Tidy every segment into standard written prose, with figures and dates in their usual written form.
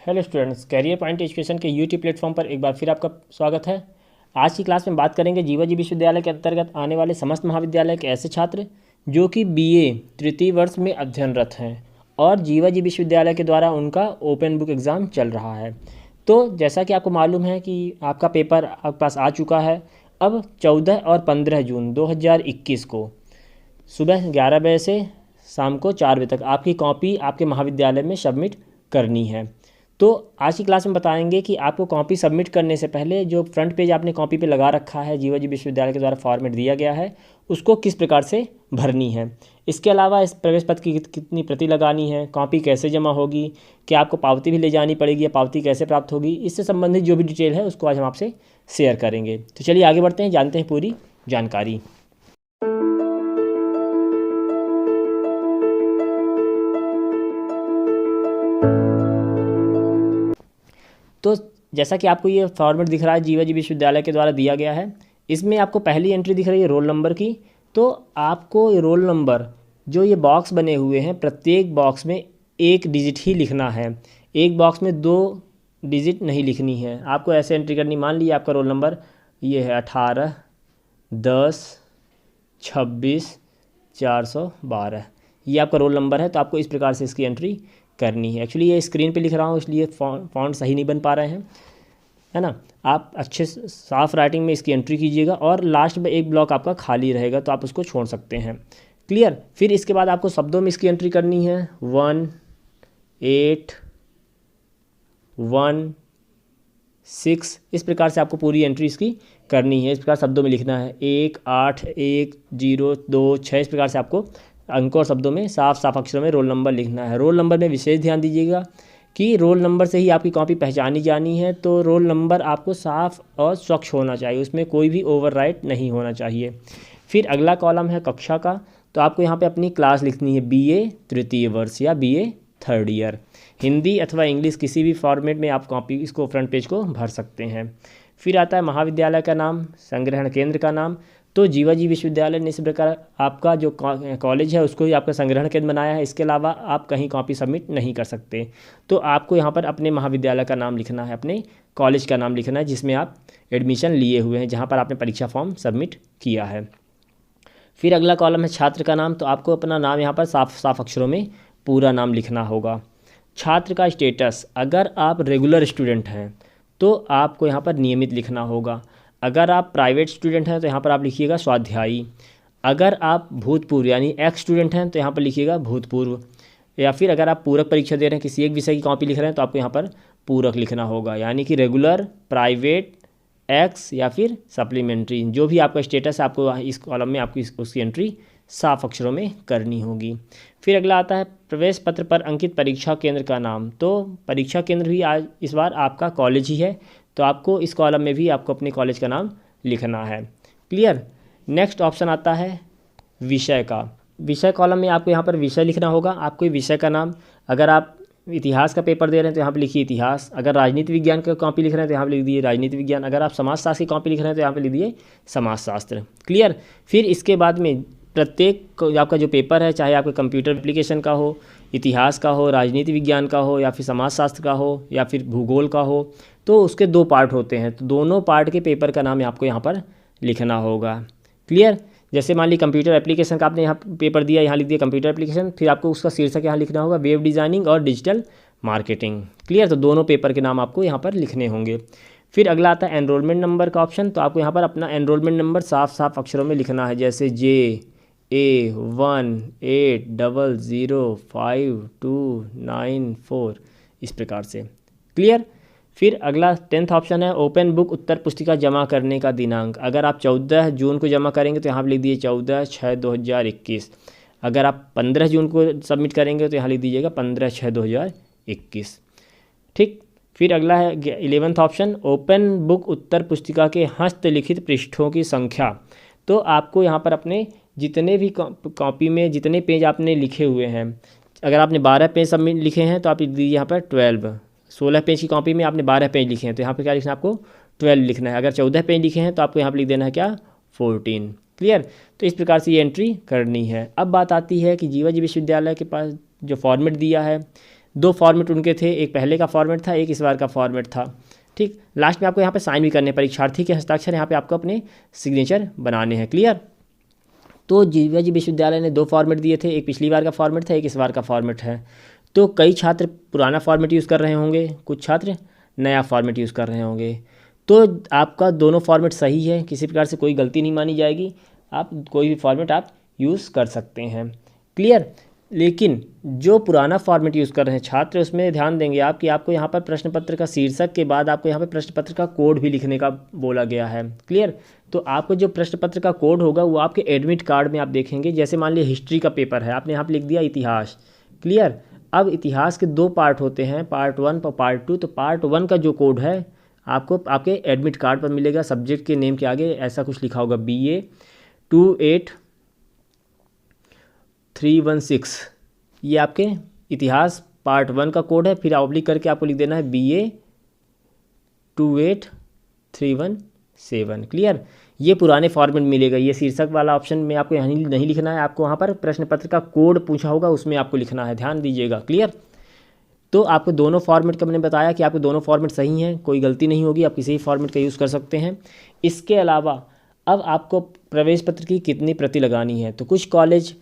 Hello students, Career Point Education के YouTube platform पर एक बार फिर आपका स्वागत है। आज की क्लास में बात करेंगे जीवाजी विश्वविद्यालय के अंतर्गत आने वाले समस्त महाविद्यालय के ऐसे छात्र जो कि बीए तृतीय वर्ष में अध्ययनरत हैं और जीवाजी विश्वविद्यालय के द्वारा उनका ओपन बुक एग्ज़ाम चल रहा है। तो जैसा कि आपको मालूम है कि आपका पेपर आपके पास आ चुका है। अब 14 और 15 जून 2021 को सुबह 11 बजे से शाम को 4 बजे तक आपकी कॉपी आपके महाविद्यालय में सबमिट करनी है। तो आज की क्लास में बताएंगे कि आपको कॉपी सबमिट करने से पहले जो फ्रंट पेज आपने कॉपी पे लगा रखा है, जीवाजी विश्वविद्यालय के द्वारा फॉर्मेट दिया गया है, उसको किस प्रकार से भरनी है। इसके अलावा इस प्रवेश पत्र की कितनी प्रति लगानी है, कॉपी कैसे जमा होगी, क्या आपको पावती भी ले जानी पड़ेगी या पावती कैसे प्राप्त होगी, इससे संबंधित जो भी डिटेल है उसको आज हम आपसे शेयर करेंगे। तो चलिए आगे बढ़ते हैं, जानते हैं पूरी जानकारी। तो जैसा कि आपको ये फॉर्मेट दिख रहा है जीवाजी विश्वविद्यालय के द्वारा दिया गया है, इसमें आपको पहली एंट्री दिख रही है रोल नंबर की। तो आपको रोल नंबर जो ये बॉक्स बने हुए हैं, प्रत्येक बॉक्स में एक डिजिट ही लिखना है, एक बॉक्स में 2 डिजिट नहीं लिखनी है। आपको ऐसे एंट्री करनी, मान लीजिए आपका रोल नंबर ये है 18 10 26 412, ये आपका रोल नंबर है। तो आपको इस प्रकार से इसकी एंट्री करनी है। एक्चुअली ये स्क्रीन पे लिख रहा हूँ इसलिए फॉन्ट सही नहीं बन पा रहे हैं, है ना। आप अच्छे साफ राइटिंग में इसकी एंट्री कीजिएगा और लास्ट में एक ब्लॉक आपका खाली रहेगा तो आप उसको छोड़ सकते हैं। क्लियर। फिर इसके बाद आपको शब्दों में इसकी एंट्री करनी है। 1 8 1 6, इस प्रकार से आपको पूरी एंट्री इसकी करनी है। इस प्रकार शब्दों में लिखना है 1 8 1 0 2 6, इस प्रकार से आपको अंकों और शब्दों में साफ साफ अक्षरों में रोल नंबर लिखना है। रोल नंबर में विशेष ध्यान दीजिएगा कि रोल नंबर से ही आपकी कॉपी पहचानी जानी है। तो रोल नंबर आपको साफ और स्वच्छ होना चाहिए, उसमें कोई भी ओवरराइट नहीं होना चाहिए। फिर अगला कॉलम है कक्षा का। तो आपको यहाँ पे अपनी क्लास लिखनी है, बीए तृतीय वर्ष या बीए थर्ड ईयर। हिंदी अथवा इंग्लिश किसी भी फॉर्मेट में आप कॉपी इसको फ्रंट पेज को भर सकते हैं। फिर आता है महाविद्यालय का नाम, संग्रहण केंद्र का नाम। तो जीवाजी विश्वविद्यालय ने इस प्रकार आपका जो कॉलेज है उसको ही आपका संग्रहण केंद्र बनाया है। इसके अलावा आप कहीं कॉपी सबमिट नहीं कर सकते। तो आपको यहाँ पर अपने महाविद्यालय का नाम लिखना है, अपने कॉलेज का नाम लिखना है जिसमें आप एडमिशन लिए हुए हैं, जहाँ पर आपने परीक्षा फॉर्म सबमिट किया है। फिर अगला कॉलम है छात्र का नाम। तो आपको अपना नाम यहाँ पर साफ साफ अक्षरों में पूरा नाम लिखना होगा। छात्र का स्टेटस, अगर आप रेगुलर स्टूडेंट हैं तो आपको यहाँ पर नियमित लिखना होगा। अगर आप प्राइवेट स्टूडेंट हैं तो यहाँ पर आप लिखिएगा स्वाध्यायी। अगर आप भूतपूर्व यानी एक्स स्टूडेंट हैं तो यहाँ पर लिखिएगा भूतपूर्व। या फिर अगर आप पूरक परीक्षा दे रहे हैं, किसी एक विषय की कॉपी लिख रहे हैं, तो आपको यहाँ पर पूरक लिखना होगा, यानी कि रेगुलर, प्राइवेट, एक्स या फिर सप्लीमेंट्री, जो भी आपका स्टेटस है आपको इस कॉलम में आपकी उसकी एंट्री साफ अक्षरों में करनी होगी। फिर अगला आता है प्रवेश पत्र पर अंकित परीक्षा केंद्र का नाम। तो परीक्षा केंद्र भी आज इस बार आपका कॉलेज ही है, तो आपको इस कॉलम में भी आपको अपने कॉलेज का नाम लिखना है। क्लियर। नेक्स्ट ऑप्शन आता है विषय का। विषय कॉलम में आपको यहाँ पर विषय लिखना होगा, आपको विषय का नाम। अगर आप इतिहास का पेपर दे रहे हैं तो यहाँ पर लिखिए इतिहास। अगर राजनीति विज्ञान का कॉपी लिख रहे हैं तो यहाँ पर लिख दिए राजनीति विज्ञान। अगर आप समाजशास्त्र की कॉपी लिख रहे हैं तो यहाँ पर लिख दिए समाजशास्त्र। क्लियर। फिर इसके बाद में प्रत्येक आपका जो पेपर है, चाहे आपके कंप्यूटर एप्लीकेशन का हो, इतिहास का हो, राजनीति विज्ञान का हो, या फिर समाजशास्त्र का हो, या फिर भूगोल का हो, तो उसके 2 पार्ट होते हैं। तो दोनों पार्ट के पेपर का नाम आपको यहाँ पर लिखना होगा। क्लियर। जैसे मान ली कंप्यूटर एप्लीकेशन का आपने यहाँ पेपर दिया, यहाँ लिख दिया कंप्यूटर एप्लीकेशन, फिर आपको उसका शीर्षक यहाँ लिखना होगा वेब डिज़ाइनिंग और डिजिटल मार्केटिंग। क्लियर। तो दोनों पेपर के नाम आपको यहाँ पर लिखने होंगे। फिर अगला आता है एनरोलमेंट नंबर का ऑप्शन। तो आपको यहाँ पर अपना एनरोलमेंट नंबर साफ साफ अक्षरों में लिखना है, जैसे JA180052994, इस प्रकार से। क्लियर। फिर अगला 10th ऑप्शन है ओपन बुक उत्तर पुस्तिका जमा करने का दिनांक। अगर आप 14 जून को जमा करेंगे तो यहाँ पर लिख दीजिए 14/6/2021। अगर आप 15 जून को सबमिट करेंगे तो यहाँ लिख दीजिएगा 15/6/2021। ठीक। फिर अगला है 11th ऑप्शन ओपन बुक उत्तर पुस्तिका के हस्तलिखित पृष्ठों की संख्या। तो आपको यहाँ पर अपने जितने भी कॉपी में जितने पेज आपने लिखे हुए हैं, अगर आपने 12 पेज सबमिट लिखे हैं तो आप लिख दीजिए यहाँ पर 12। 16 पेज की कॉपी में आपने 12 पेज लिखे हैं तो यहाँ पर क्या लिखना है, आपको 12 लिखना है। अगर 14 पेज लिखे हैं तो आपको यहाँ पर लिख देना है क्या, 14। क्लियर। तो इस प्रकार से ये एंट्री करनी है। अब बात आती है कि जीवाजी विश्वविद्यालय के पास जो फॉर्मेट दिया है दो फॉर्मेट उनके थे, एक पहले का फॉर्मेट था, एक इस बार का फॉर्मेट था। ठीक, लास्ट में आपको यहाँ पे साइन भी करने, परीक्षार्थी के हस्ताक्षर यहाँ पे आपको अपने सिग्नेचर बनाने हैं। क्लियर। तो जीवा जी विश्वविद्यालय ने दो फॉर्मेट दिए थे, एक पिछली बार का फॉर्मेट था, एक इस बार का फॉर्मेट है। तो कई छात्र पुराना फॉर्मेट यूज़ कर रहे होंगे, कुछ छात्र नया फॉर्मेट यूज़ कर रहे होंगे। तो आपका दोनों फॉर्मेट सही है, किसी प्रकार से कोई गलती नहीं मानी जाएगी, आप कोई भी फॉर्मेट आप यूज़ कर सकते हैं। क्लियर। लेकिन जो पुराना फॉर्मेट यूज़ कर रहे हैं छात्र, उसमें ध्यान देंगे आप कि आपको यहाँ पर प्रश्न पत्र का शीर्षक के बाद आपको यहाँ पर प्रश्न पत्र का कोड भी लिखने का बोला गया है। क्लियर। तो आपको जो प्रश्न पत्र का कोड होगा वो आपके एडमिट कार्ड में आप देखेंगे। जैसे मान लीजिए हिस्ट्री का पेपर है, आपने यहाँ पर लिख दिया इतिहास। क्लियर। अब इतिहास के दो पार्ट होते हैं, पार्ट 1 और पार्ट 2। तो पार्ट 1 का जो कोड है आपको आपके एडमिट कार्ड पर मिलेगा। सब्जेक्ट के नेम के आगे ऐसा कुछ लिखा होगा, BA 28316, ये आपके इतिहास पार्ट 1 का कोड है। फिर ऑब्लिक करके आपको लिख देना है BA 28317। क्लियर। ये पुराने फॉर्मेट मिलेगा। ये शीर्षक वाला ऑप्शन में आपको यहाँ नहीं लिखना है, आपको वहाँ पर प्रश्न पत्र का कोड पूछा होगा उसमें आपको लिखना है, ध्यान दीजिएगा। क्लियर। तो आपको दोनों फॉर्मेट का मैंने बताया कि आपके दोनों फॉर्मेट सही हैं, कोई गलती नहीं होगी, आप किसी भी फॉर्मेट का यूज़ कर सकते हैं। इसके अलावा अब आपको प्रवेश पत्र की कितनी प्रति लगानी है। तो कुछ कॉलेज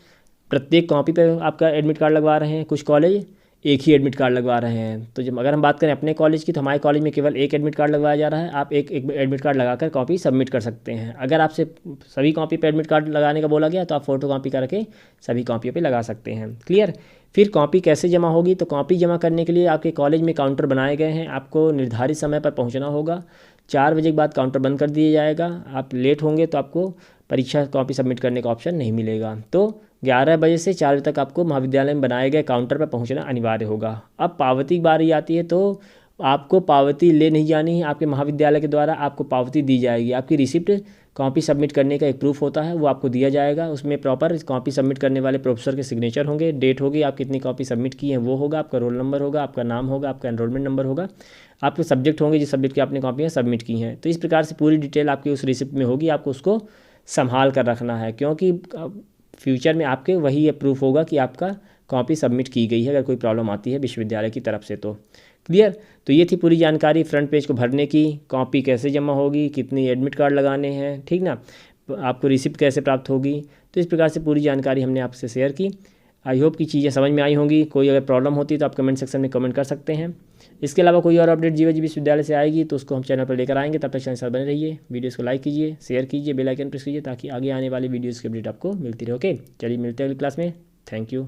प्रत्येक कॉपी पर आपका एडमिट कार्ड लगवा रहे हैं, कुछ कॉलेज एक ही एडमिट कार्ड लगवा रहे हैं। तो जब अगर हम बात करें अपने कॉलेज की, तो हमारे कॉलेज में केवल एक एडमिट कार्ड लगवाया जा रहा है। आप एक एडमिट कार्ड लगाकर कॉपी सबमिट कर सकते हैं। अगर आपसे सभी कॉपी पे एडमिट कार्ड लगाने का बोला गया तो आप फोटो कॉपी करके सभी कॉपियों पे लगा सकते हैं। क्लियर। फिर कॉपी कैसे जमा होगी। तो कॉपी जमा करने के लिए आपके कॉलेज में काउंटर बनाए गए हैं, आपको निर्धारित समय पर पहुँचना होगा। 4 बजे के बाद काउंटर बंद कर दिया जाएगा। आप लेट होंगे तो आपको परीक्षा कॉपी सबमिट करने का ऑप्शन नहीं मिलेगा। तो 11 बजे से 4 बजे तक आपको महाविद्यालय में बनाए गए काउंटर पर पहुंचना अनिवार्य होगा। अब पावती की बारी आती है, तो आपको पावती ले नहीं जानी है, आपके महाविद्यालय के द्वारा आपको पावती दी जाएगी। आपकी रिसिप्ट कॉपी सबमिट करने का एक प्रूफ होता है, वो आपको दिया जाएगा। उसमें प्रॉपर कॉपी सबमिट करने वाले प्रोफेसर के सिग्नेचर होंगे, डेट होगी, आप कितनी कॉपी सबमिट की है वो होगा, आपका रोल नंबर होगा, आपका नाम होगा, आपका एनरोलमेंट नंबर होगा, आपके सब्जेक्ट होंगे जिस सब्जेक्ट की आपने कॉपियाँ सबमिट की हैं। तो इस प्रकार से पूरी डिटेल आपकी उस रिसिप्ट में होगी, आपको उसको संभाल कर रखना है, क्योंकि फ्यूचर में आपके वही ये प्रूफ होगा कि आपका कॉपी सबमिट की गई है अगर कोई प्रॉब्लम आती है विश्वविद्यालय की तरफ से। तो क्लियर। तो ये थी पूरी जानकारी फ्रंट पेज को भरने की, कॉपी कैसे जमा होगी, कितनी एडमिट कार्ड लगाने हैं, ठीक ना, आपको रिसिप्ट कैसे प्राप्त होगी। तो इस प्रकार से पूरी जानकारी हमने आपसे शेयर की। आई होप कि चीज़ें समझ में आई होंगी। कोई अगर प्रॉब्लम होती है तो आप कमेंट सेक्शन में कमेंट कर सकते हैं। इसके अलावा कोई और अपडेट जीवा जी विश्वविद्यालय से आएगी तो उसको हम चैनल पर लेकर आएंगे। तब तक चैनल साथ बने रहिए, वीडियोस को लाइक कीजिए, शेयर कीजिए, बेल आइकन प्रेस कीजिए ताकि आगे आने वाली वीडियोस की अपडेट आपको मिलती रहे। ओके, चलिए मिलते हैं अगली क्लास में। Thank you.